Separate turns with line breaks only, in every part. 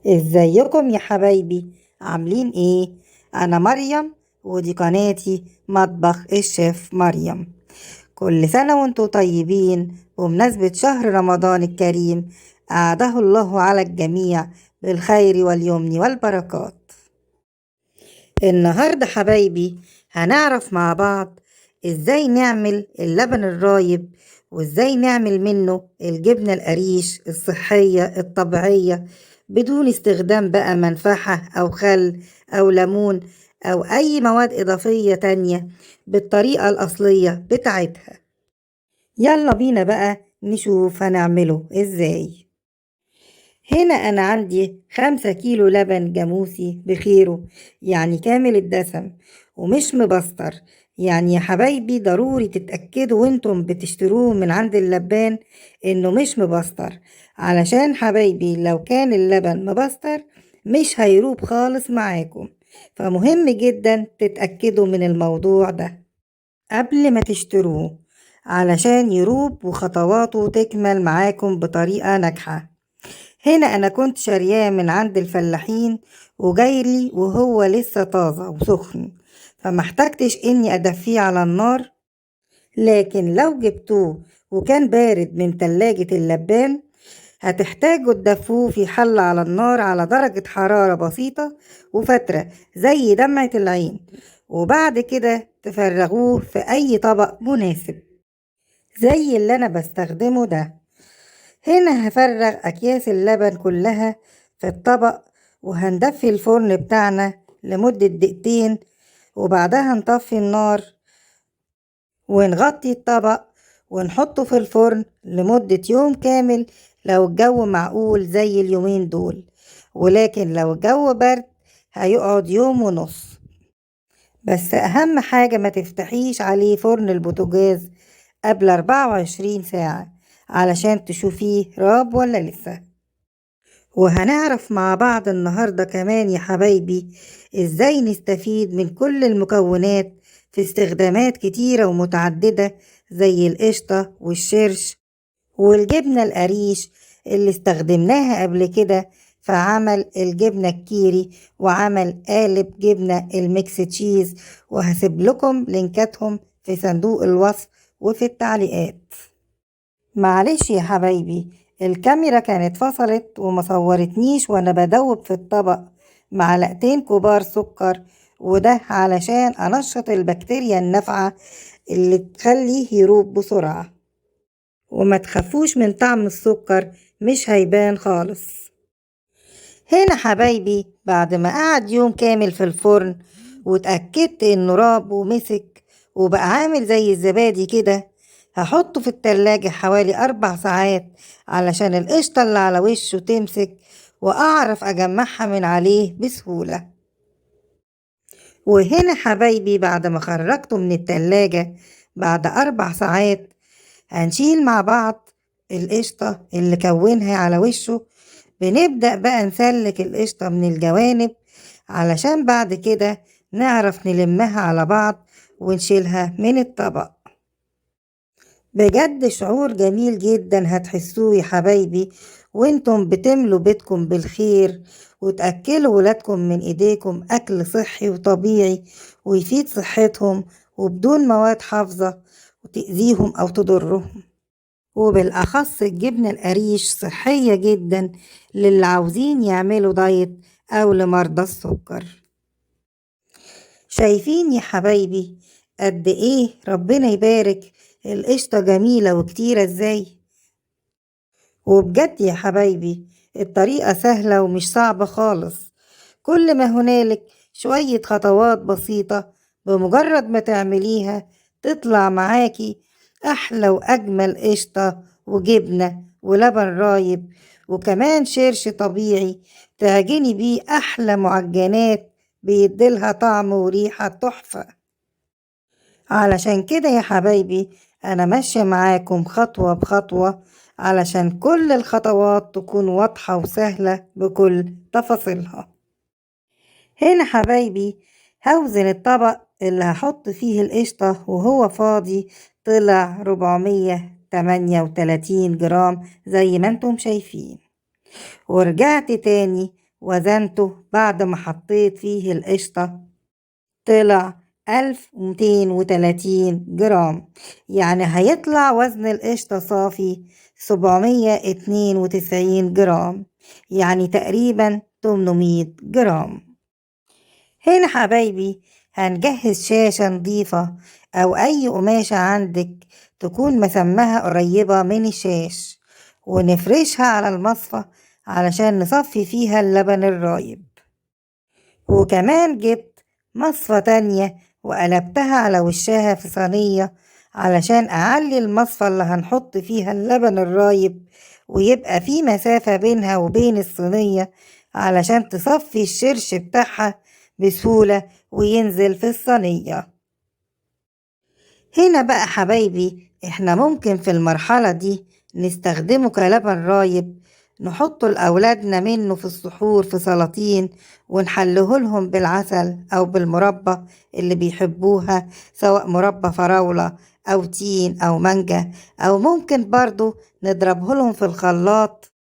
ازيكم يا حبايبي؟ عاملين ايه؟ انا مريم، ودي قناتي مطبخ الشيف مريم. كل سنة وانتم طيبين بمناسبة شهر رمضان الكريم، أعاده الله على الجميع بالخير واليمن والبركات. النهاردة حبايبي هنعرف مع بعض ازاي نعمل اللبن الرايب، وازاي نعمل منه الجبنة القريش الصحية الطبيعية بدون استخدام بقى منفعة أو خل أو ليمون أو أي مواد إضافية تانية، بالطريقة الأصلية بتاعتها. يلا بينا بقى نشوف هنعمله ازاي. هنا أنا عندي 5 كيلو لبن جاموسي بخيره، يعني كامل الدسم ومش مبستر. يعني يا حبايبي ضروري تتأكدوا وانتم بتشتروه من عند اللبان انه مش مبستر، علشان حبايبي لو كان اللبن مبستر مش هيروب خالص معاكم، فمهم جدا تتأكدوا من الموضوع ده قبل ما تشتروه علشان يروب وخطواته تكمل معاكم بطريقة ناجحة. هنا أنا كنت شارياه من عند الفلاحين وجايلي وهو لسه طازة وسخن، فمحتاجتش إني أدفيه على النار. لكن لو جبتوه وكان بارد من تلاجة اللبان هتحتاجوا تدفوه في حلة على النار على درجة حرارة بسيطة وفترة زي دمعة العين، وبعد كده تفرغوه في أي طبق مناسب زي اللي أنا بستخدمه ده. هنا هفرغ أكياس اللبن كلها في الطبق، وهندفي الفرن بتاعنا لمدة دقيقتين، وبعدها نطفي النار ونغطي الطبق ونحطه في الفرن لمدة يوم كامل لو الجو معقول زي اليومين دول، ولكن لو الجو برد هيقعد يوم ونص. بس أهم حاجة ما تفتحيش عليه فرن البوتاجاز قبل 24 ساعة علشان تشوفيه راب ولا لسه. وهنعرف مع بعض النهاردة كمان يا حبايبي ازاي نستفيد من كل المكونات في استخدامات كتيرة ومتعددة زي القشطة والشرش والجبنة القريش اللي استخدمناها قبل كده في عمل الجبنة الكيري وعمل قالب جبنة الميكس تشيز، وهسيب لكم لينكاتهم في صندوق الوصف وفي التعليقات. معلش يا حبايبي، الكاميرا كانت فصلت ومصورتنيش وانا بدوب في الطبق 2 كبار سكر، وده علشان انشط البكتيريا النافعة اللي تخليه يروب بسرعة. وما تخافوش من طعم السكر، مش هيبان خالص. هنا حبايبي بعد ما قعد يوم كامل في الفرن واتأكدت انه راب ومسك وبقى عامل زي الزبادي كده، هحطه في التلاجة حوالي 4 ساعات علشان القشطة اللي على وشه تمسك وأعرف أجمعها من عليه بسهولة. وهنا حبايبي بعد ما خرجته من التلاجة بعد 4 ساعات هنشيل مع بعض القشطة اللي كونها على وشه. بنبدأ بقى نسلك القشطة من الجوانب علشان بعد كده نعرف نلمها على بعض ونشيلها من الطبق. بجد شعور جميل جدا هتحسوه يا حبايبي وانتم بتملوا بيتكم بالخير وتأكلوا ولادكم من ايديكم أكل صحي وطبيعي ويفيد صحتهم وبدون مواد حافظة وتأذيهم أو تضرهم. وبالأخص الجبنة القريش صحية جدا للي عاوزين يعملوا دايت أو لمرضى السكر. شايفين يا حبايبي قد ايه ربنا يبارك القشطة جميلة وكتيرة ازاي؟ وبجد يا حبايبي الطريقة سهلة ومش صعبة خالص، كل ما هنالك شوية خطوات بسيطة بمجرد ما تعمليها تطلع معاكي أحلى وأجمل قشطة وجبنة ولبن رايب وكمان شرش طبيعي تعجني بيه أحلى معجنات بيديلها طعم وريحة تحفة. علشان كده يا حبايبي أنا ماشية معاكم خطوة بخطوة علشان كل الخطوات تكون واضحة وسهلة بكل تفاصيلها. هنا حبايبي هوزن الطبق اللي هحط فيه القشطة وهو فاضي، طلع 438 جرام زي ما انتم شايفين. ورجعت تاني وزنته بعد ما حطيت فيه القشطة طلع 1230 جرام. يعني هيطلع وزن القشطة صافي 792 جرام، يعني تقريبا 800 جرام. هنا حبايبي هنجهز شاشة نضيفة أو أي قماشة عندك تكون مسمها قريبة من الشاش، ونفرشها على المصفى علشان نصفي فيها اللبن الرايب. وكمان جبت مصفى تانية وقلبتها على وشها في صينية علشان أعلي المصفى اللي هنحط فيها اللبن الرايب، ويبقى في مسافة بينها وبين الصينية علشان تصفي الشرش بتاعها بسهولة وينزل في الصينية. هنا بقى حبايبي احنا ممكن في المرحلة دي نستخدمه كلبن رايب، نحطه لأولادنا منه في السحور في سلاطين، ونحله لهم بالعسل أو بالمربى اللي بيحبوها، سواء مربى فراولة أو تين أو مانجا، أو ممكن برضو نضربه لهم في الخلاط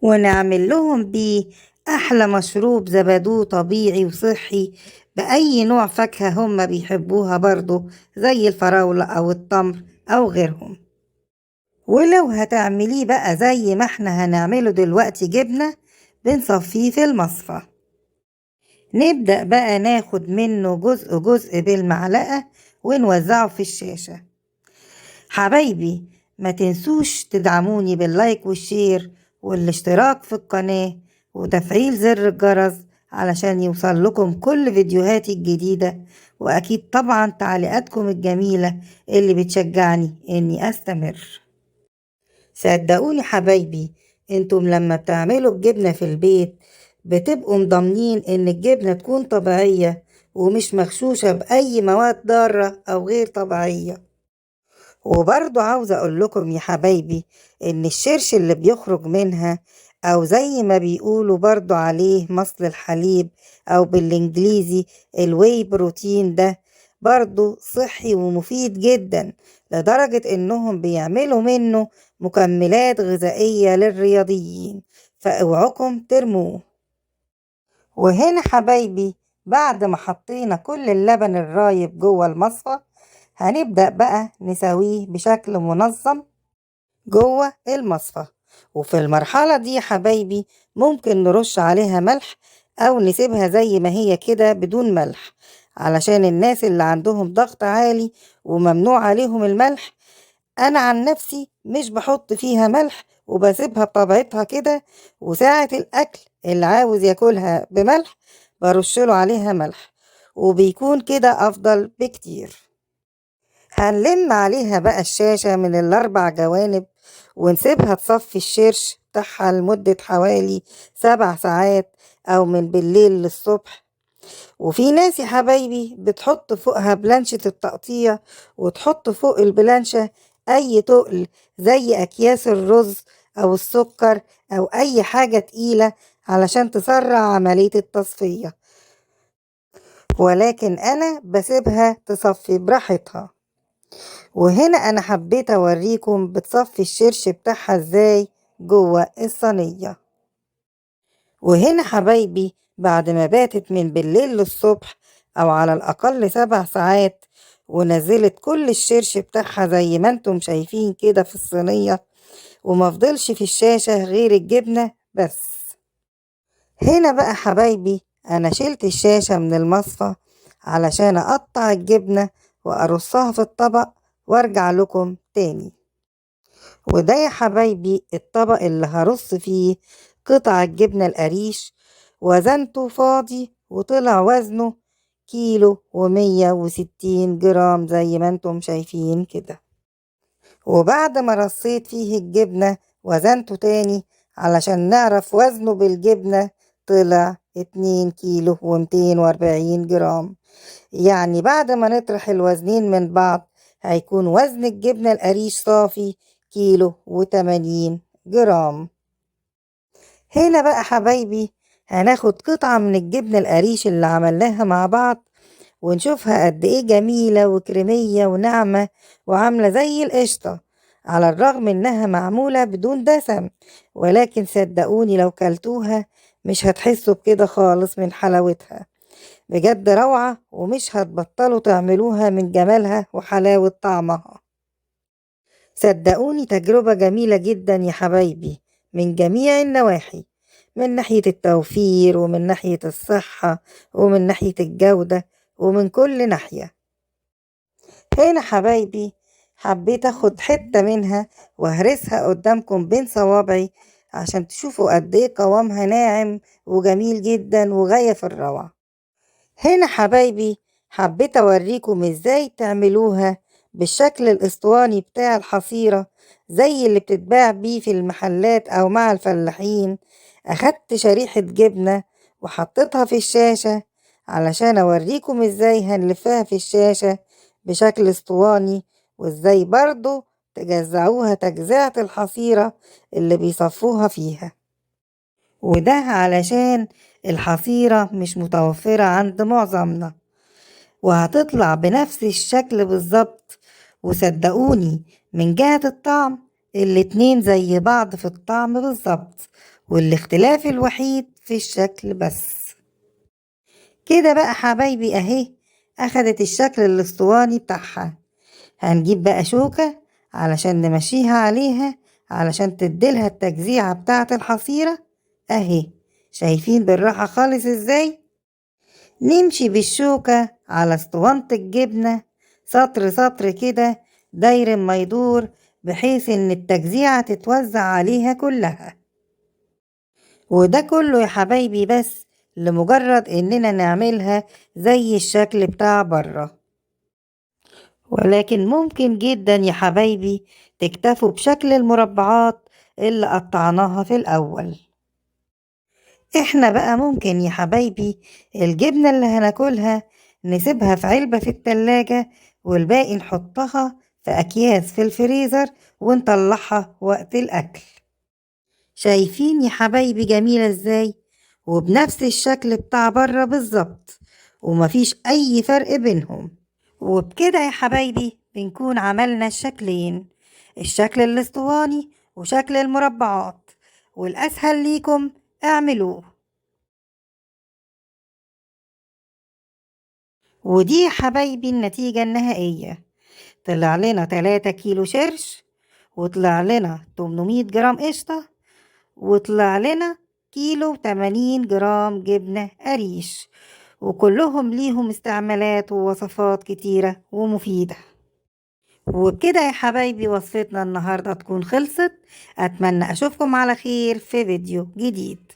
ونعمل لهم بيه أحلى مشروب زبادو طبيعي وصحي بأي نوع فاكهة هم بيحبوها برضو، زي الفراولة أو التمر أو غيرهم. ولو هتعمليه بقى زي ما احنا هنعمله دلوقتي جبنة، بنصفيه في المصفى. نبدأ بقى ناخد منه جزء جزء بالمعلقة ونوزعه في الشاشة. حبايبي ما تنسوش تدعموني باللايك والشير والاشتراك في القناة وتفعيل زر الجرس علشان يوصل لكم كل فيديوهاتي الجديدة، وأكيد طبعا تعليقاتكم الجميلة اللي بتشجعني إني أستمر. صدقوني حبايبي، انتم لما بتعملوا الجبنة في البيت بتبقوا مضامنين إن الجبنة تكون طبيعية ومش مغشوشة بأي مواد ضارة أو غير طبيعية. وبرضو عاوزة أقول لكم يا حبايبي إن الشرش اللي بيخرج منها، أو زي ما بيقولوا برضو عليه مصل الحليب أو بالإنجليزي الواي بروتين، ده برضو صحي ومفيد جدا، لدرجة إنهم بيعملوا منه مكملات غذائية للرياضيين، فاوعكم ترموه. وهنا حبايبي بعد ما حطينا كل اللبن الرايب جوه المصفى، هنبدأ بقى نسويه بشكل منظم جوه المصفى. وفي المرحلة دي يا حبايبي ممكن نرش عليها ملح أو نسيبها زي ما هي كده بدون ملح، علشان الناس اللي عندهم ضغط عالي وممنوع عليهم الملح. أنا عن نفسي مش بحط فيها ملح وبسيبها بطبيعتها كده، وساعة الأكل اللي عاوز ياكلها بملح برشله عليها ملح، وبيكون كده أفضل بكتير. هنلم عليها بقى الشاشة من الأربع جوانب ونسيبها تصفي الشرش بتاعها لمدة حوالي 7 ساعات أو من بالليل للصبح. وفي ناس يا حبايبي بتحط فوقها بلانشة التقطيع، وتحط فوق البلانشة أي تقل زي أكياس الرز أو السكر أو أي حاجة تقيلة علشان تسرع عملية التصفية، ولكن أنا بسيبها تصفي براحتها. وهنا أنا حبيت أوريكم بتصفي الشرش بتاعها إزاي جوه الصينية. وهنا حبايبي بعد ما باتت من بالليل للصبح أو على الأقل 7 ساعات، ونزلت كل الشرش بتاعها زي ما انتم شايفين كده في الصينية، ومفضلش في الشاشة غير الجبنة بس. هنا بقى حبايبي أنا شلت الشاشة من المصفى علشان أقطع الجبنة وأرصها في الطبق وارجع لكم تاني. وده يا حبايبي الطبق اللي هرص فيه قطع الجبنة القريش، وزنته فاضي وطلع وزنه 1,160 جرام زي ما انتم شايفين كده. وبعد ما رصيت فيه الجبنة وزنته تاني علشان نعرف وزنه بالجبنة، طلع 2,240 جرام. يعني بعد ما نطرح الوزنين من بعض هيكون وزن الجبنة القريش صافي 1,80 جرام. هنا بقى حبايبي هناخد قطعة من الجبنة القريش اللي عملناها مع بعض ونشوفها قد ايه جميلة وكريمية وناعمة وعاملة زي القشطة، على الرغم انها معمولة بدون دسم، ولكن صدقوني لو كلتوها مش هتحسوا بكده خالص من حلاوتها. بجد روعة، ومش هتبطلوا تعملوها من جمالها وحلاوة طعمها. صدقوني تجربة جميلة جدا يا حبايبي، من جميع النواحي، من ناحية التوفير ومن ناحية الصحة ومن ناحية الجودة ومن كل ناحية. هنا حبايبي حبيت اخد حتة منها وهرسها قدامكم بين صوابعي عشان تشوفوا قد ايه قوامها ناعم وجميل جدا وغاية في الروعة. هنا حبايبي حبيت اوريكم ازاي تعملوها بالشكل الاسطواني بتاع الحصيرة، زي اللي بتتباع بيه في المحلات او مع الفلاحين. اخدت شريحة جبنة وحطيتها في الشاشة علشان اوريكم ازاي هنلفها في الشاشة بشكل اسطواني، وازاي برضو تجزعوها تجزيعة الحصيرة اللي بيصفوها فيها. وده علشان الحصيرة مش متوفرة عند معظمنا، وهتطلع بنفس الشكل بالظبط. وصدقوني من جهة الطعم الاتنين زي بعض في الطعم بالظبط، والاختلاف الوحيد في الشكل بس. كده بقى حبايبي اهي اخدت الشكل الاسطواني بتاعها. هنجيب بقى شوكة علشان نمشيها عليها علشان تديلها التجزيعة بتاعة الحصيرة اهي. شايفين بالراحة خالص ازاي؟ نمشي بالشوكة على اسطوانة الجبنة سطر سطر كده، داير ما يدور، بحيث ان التجزيعة تتوزع عليها كلها. وده كله يا حبايبي بس لمجرد اننا نعملها زي الشكل بتاع بره. ولكن ممكن جدا يا حبايبي تكتفوا بشكل المربعات اللي قطعناها في الأول. احنا بقى ممكن يا حبايبي الجبنة اللي هناكلها نسيبها في علبة في التلاجة، والباقي نحطها في أكياس في الفريزر ونطلعها وقت الأكل. شايفين يا حبايبي جميلة ازاي؟ وبنفس الشكل بتاع بره بالظبط، ومفيش أي فرق بينهم. وبكده يا حبايبي بنكون عملنا الشكلين، الشكل الاسطواني وشكل المربعات، والأسهل ليكم اعملوه. ودي يا حبايبي النتيجة النهائية. طلع لنا 3 كيلو شرش، وطلع لنا 800 جرام قشطة، وطلع لنا كيلو 80 جرام جبنة قريش، وكلهم ليهم استعمالات ووصفات كتيرة ومفيدة. وبكده يا حبايبي وصفتنا النهاردة تكون خلصت. أتمنى أشوفكم على خير في فيديو جديد.